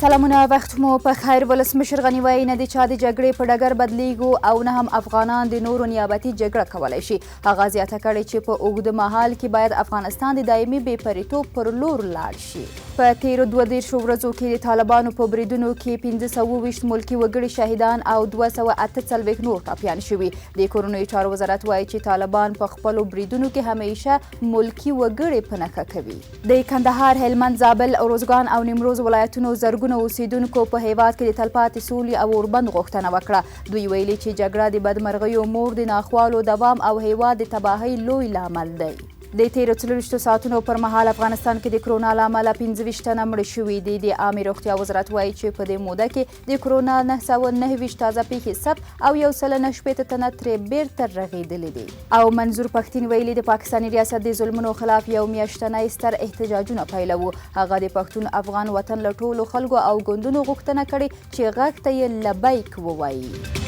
سلامونه وخت مو په خیر. ولسمشر غني وایي نه د چا د جګړې په ډګر بدلیږو او نه هم افغانان د نورو نیابتي جګړه کولی شي. هغه زیاته کړې چې په اوږده مهال کې باید افغانستان د دایمي بې پریتوب پر لور لاړ شي. په تیرو 32 ورځو کې د طالبانو په بریدونو کې 1520 ملکي وګړي شهیدان او 248 نور ټاپیان شوي. د کورنیو چارو وزارت وایي چې طالبان په خپلو بریدونو کې همیشه ملکي وګړي په نښه کوي. د کندهار، هلمند، زابل، اروزګان او نیمروز ولایتونو زرګونه اوسیدونکو په هیواد کې د تلپاتې سولې او اوربند غوښتنه وکړه. دوی ویلي چې جګړه د بدمرغیو مور، د ناخوالو دوام او هیواد د تباهۍ لوی لامل دی. د تیرو 24 ساعتونو پر مهال افغانستان کې د کرونا له امله 25 تنه مړه شوي دي. د عامې روغتیا وزارت وایي چې په دې موده کې د کرونا 929 تازه پیښې ثبت او 190 تنه ترې بیرته رغېدلي دي. او منظور پښتين ویلي د پاکستاني ریاست د ظلمونو خلاف یو میاشتنی ستر احتجاجونه پیلوو. هغه د پښتون افغان وطن له ټولو خلکو او ګوندونو غوښتنه کړې چې غږ ته یې لبیک ووایي.